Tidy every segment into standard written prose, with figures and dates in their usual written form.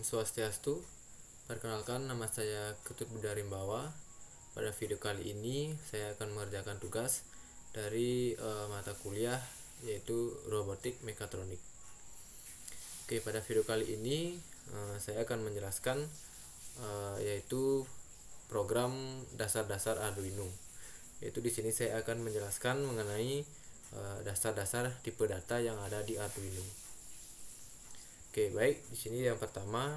Swastiastu. Perkenalkan, nama saya Ketut Budha Rimbawa. Pada video kali ini saya akan mengerjakan tugas dari mata kuliah yaitu robotik mekatronik. Oke, pada video kali ini saya akan menjelaskan yaitu program dasar-dasar Arduino. Yaitu di sini saya akan menjelaskan mengenai dasar-dasar tipe data yang ada di Arduino. Oke, baik. Di sini yang pertama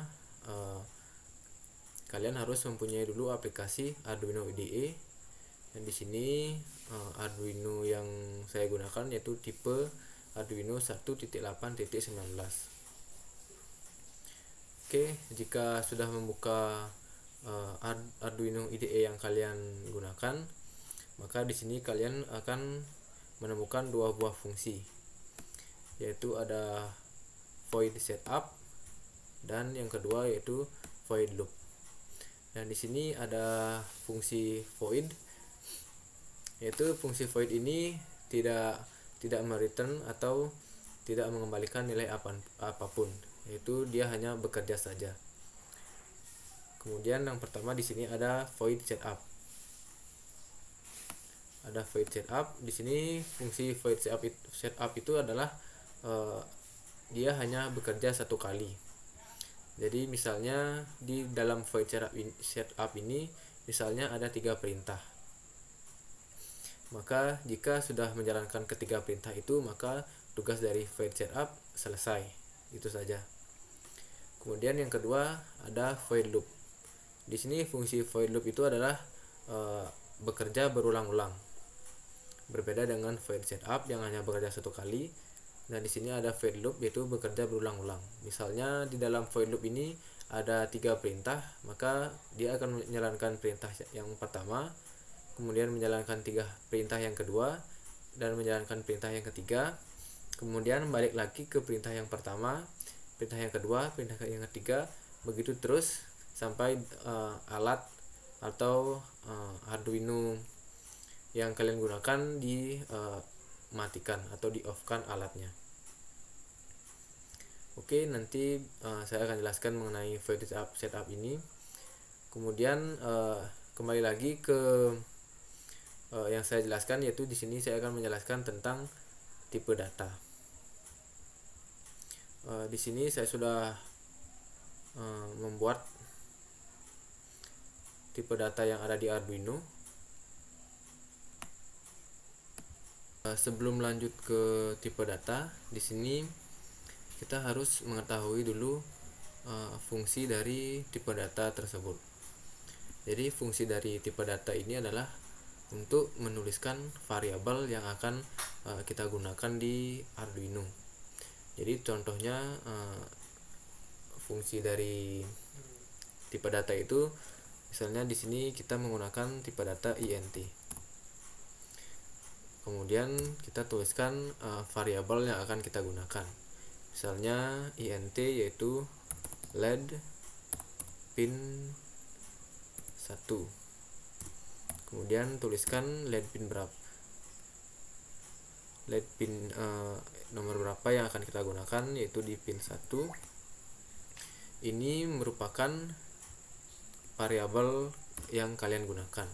kalian harus mempunyai dulu aplikasi Arduino IDE. Dan di sini Arduino yang saya gunakan yaitu tipe Arduino 1.8.19. Oke, jika sudah membuka Arduino IDE yang kalian gunakan, maka di sini kalian akan menemukan dua buah fungsi, yaitu ada void setup dan yang kedua yaitu void loop. Dan di sini ada fungsi void, yaitu fungsi void ini tidak mereturn atau tidak mengembalikan nilai apapun, yaitu dia hanya bekerja saja. Kemudian yang pertama di sini ada void setup. Ada void setup. Di sini fungsi void setup itu adalah dia hanya bekerja satu kali. Jadi misalnya di dalam void setup ini misalnya ada 3 perintah. Maka jika sudah menjalankan ketiga perintah itu, maka tugas dari void setup selesai. Itu saja. Kemudian yang kedua ada void loop. Di sini fungsi void loop itu adalah bekerja berulang-ulang. Berbeda dengan void setup yang hanya bekerja satu kali. Dan di sini ada void loop, yaitu bekerja berulang-ulang. Misalnya di dalam void loop ini ada 3 perintah, maka dia akan menjalankan perintah yang pertama, kemudian menjalankan 3 perintah yang kedua, dan menjalankan perintah yang ketiga, kemudian balik lagi ke perintah yang pertama, perintah yang kedua, perintah yang ketiga, begitu terus sampai alat atau Arduino yang kalian gunakan dimatikan atau di off-kan alatnya. Oke, nanti saya akan jelaskan mengenai void setup ini. Kemudian kembali lagi ke yang saya jelaskan, yaitu di sini saya akan menjelaskan tentang tipe data. Di sini saya sudah membuat tipe data yang ada di Arduino. Sebelum lanjut ke tipe data, di sini kita harus mengetahui dulu fungsi dari tipe data tersebut. Jadi fungsi dari tipe data ini adalah untuk menuliskan variabel yang akan kita gunakan di Arduino. Jadi contohnya fungsi dari tipe data itu, misalnya di sini kita menggunakan tipe data int. Kemudian kita tuliskan variabel yang akan kita gunakan. Misalnya int yaitu LED pin 1. Kemudian tuliskan LED pin berapa, LED pin nomor berapa yang akan kita gunakan, yaitu di pin 1. Ini merupakan variabel yang kalian gunakan.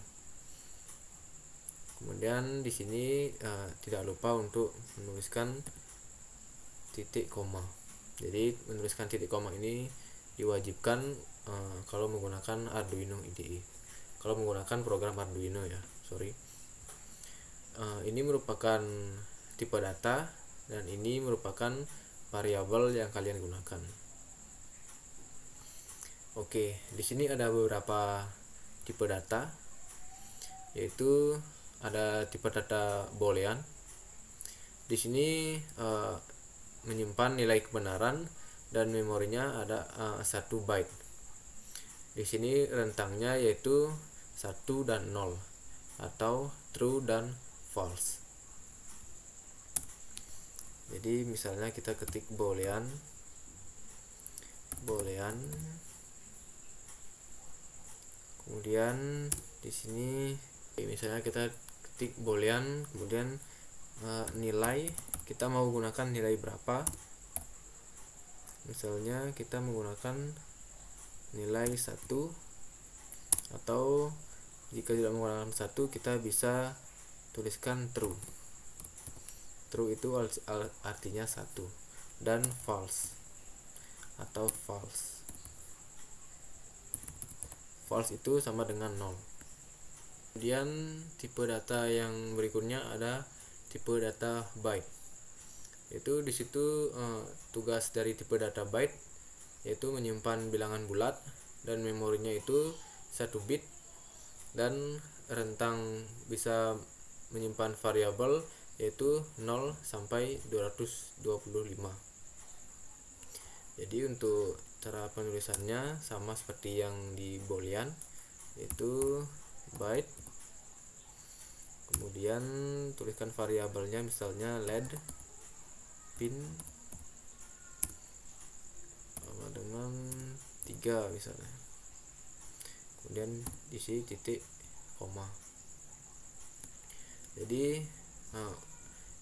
Kemudian di sini tidak lupa untuk menuliskan titik koma. Jadi menuliskan titik koma ini diwajibkan kalau menggunakan Arduino IDE. Kalau menggunakan program Arduino ya, sorry. Ini merupakan tipe data dan ini merupakan variabel yang kalian gunakan. Oke, di sini ada beberapa tipe data, yaitu ada tipe data boolean. Di sini menyimpan nilai kebenaran dan memorinya ada 1 byte. Di sini rentangnya yaitu 1 dan 0 atau true dan false. Jadi misalnya kita ketik boolean. Kemudian di sini misalnya kita ketik boolean, kemudian nilai, kita mau gunakan nilai berapa. Misalnya kita menggunakan nilai 1, atau jika tidak menggunakan 1 kita bisa tuliskan true. True itu artinya 1, dan false atau false. False itu sama dengan 0. Kemudian tipe data yang berikutnya ada tipe data byte. Itu di situ tugas dari tipe data byte yaitu menyimpan bilangan bulat dan memorinya itu 1 bit, dan rentang bisa menyimpan variabel yaitu 0 sampai 225. Jadi untuk cara penulisannya sama seperti yang di Boolean, yaitu byte, kemudian tuliskan variabelnya misalnya led pin sama dengan 3 misalnya, kemudian isi titik koma. Jadi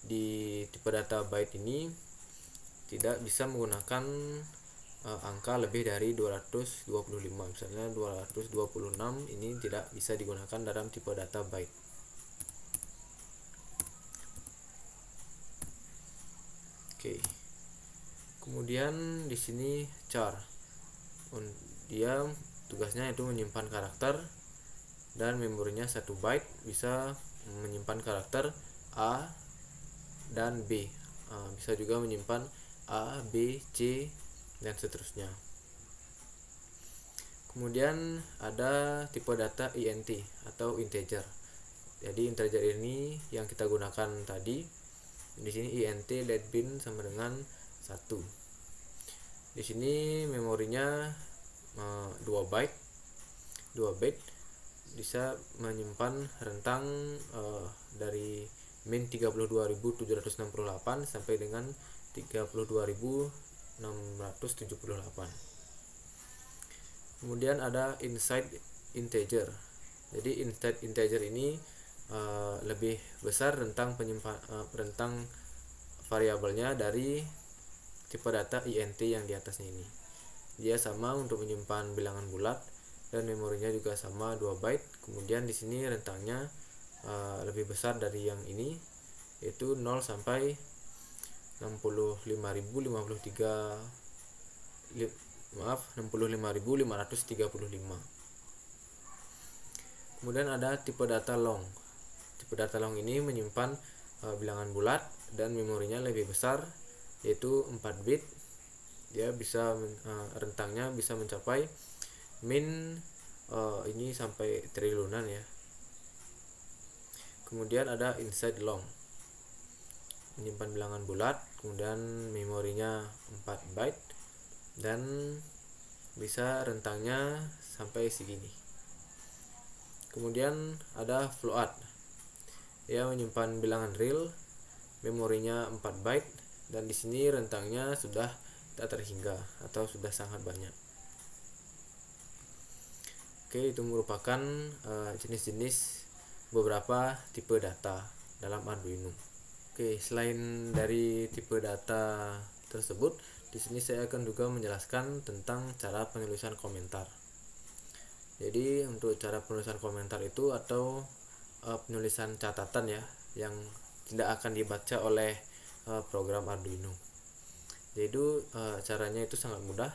di tipe data byte ini tidak bisa menggunakan angka lebih dari 225, misalnya 226 ini tidak bisa digunakan dalam tipe data byte. Oke. Kemudian di sini char. Dia tugasnya itu menyimpan karakter dan memorinya 1 byte, bisa menyimpan karakter A dan B. Bisa juga menyimpan A, B, C dan seterusnya. Kemudian ada tipe data int atau integer. Jadi integer ini yang kita gunakan tadi. Di sini int led bin sama dengan 1. Di sini memorinya 2 byte. 2 byte bisa menyimpan rentang dari min 32.768 sampai dengan 32.678. Kemudian ada inside integer. Jadi inside integer ini lebih besar rentang rentang variabelnya dari tipe data int yang di atasnya ini. Dia sama untuk menyimpan bilangan bulat dan memorinya juga sama 2 byte. Kemudian di sini rentangnya lebih besar dari yang ini, yaitu 0 sampai 65.535. Kemudian ada tipe data long. Tipe data long ini menyimpan bilangan bulat dan memorinya lebih besar, yaitu 4 bit. Dia bisa rentangnya bisa mencapai min ini sampai triliunan ya. Kemudian ada inside long, menyimpan bilangan bulat, kemudian memorinya 4 byte dan bisa rentangnya sampai segini. Kemudian ada float. Dia menyimpan bilangan real, memorinya 4 byte dan di sini rentangnya sudah tak terhingga atau sudah sangat banyak. Oke, itu merupakan jenis-jenis beberapa tipe data dalam Arduino. Oke, selain dari tipe data tersebut, di sini saya akan juga menjelaskan tentang cara penulisan komentar. Jadi untuk cara penulisan komentar itu atau penulisan catatan ya, yang tidak akan dibaca oleh program Arduino. Jadi caranya itu sangat mudah.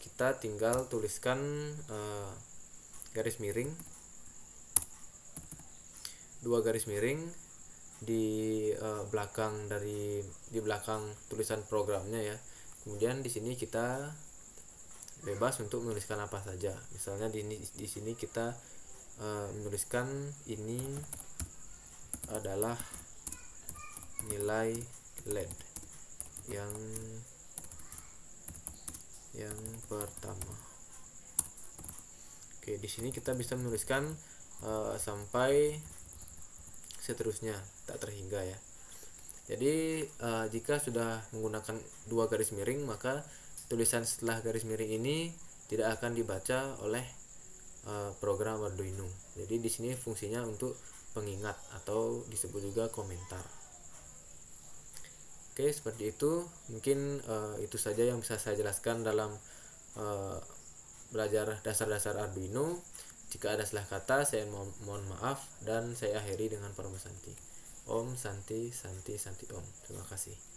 Kita tinggal tuliskan garis miring, 2 garis miring di belakang tulisan programnya ya. Kemudian di sini kita bebas untuk menuliskan apa saja. Misalnya di sini kita menuliskan ini adalah nilai LED yang pertama. Oke, di sini kita bisa menuliskan sampai seterusnya, tak terhingga ya. Jadi jika sudah menggunakan 2 garis miring, maka tulisan setelah garis miring ini tidak akan dibaca oleh program Arduino. Jadi di sini fungsinya untuk pengingat atau disebut juga komentar. Oke, seperti itu. Mungkin itu saja yang bisa saya jelaskan dalam belajar dasar-dasar Arduino. Jika ada salah kata saya mohon maaf, dan saya akhiri dengan Parama Santi. Om Santi Santi Santi Om. Terima kasih.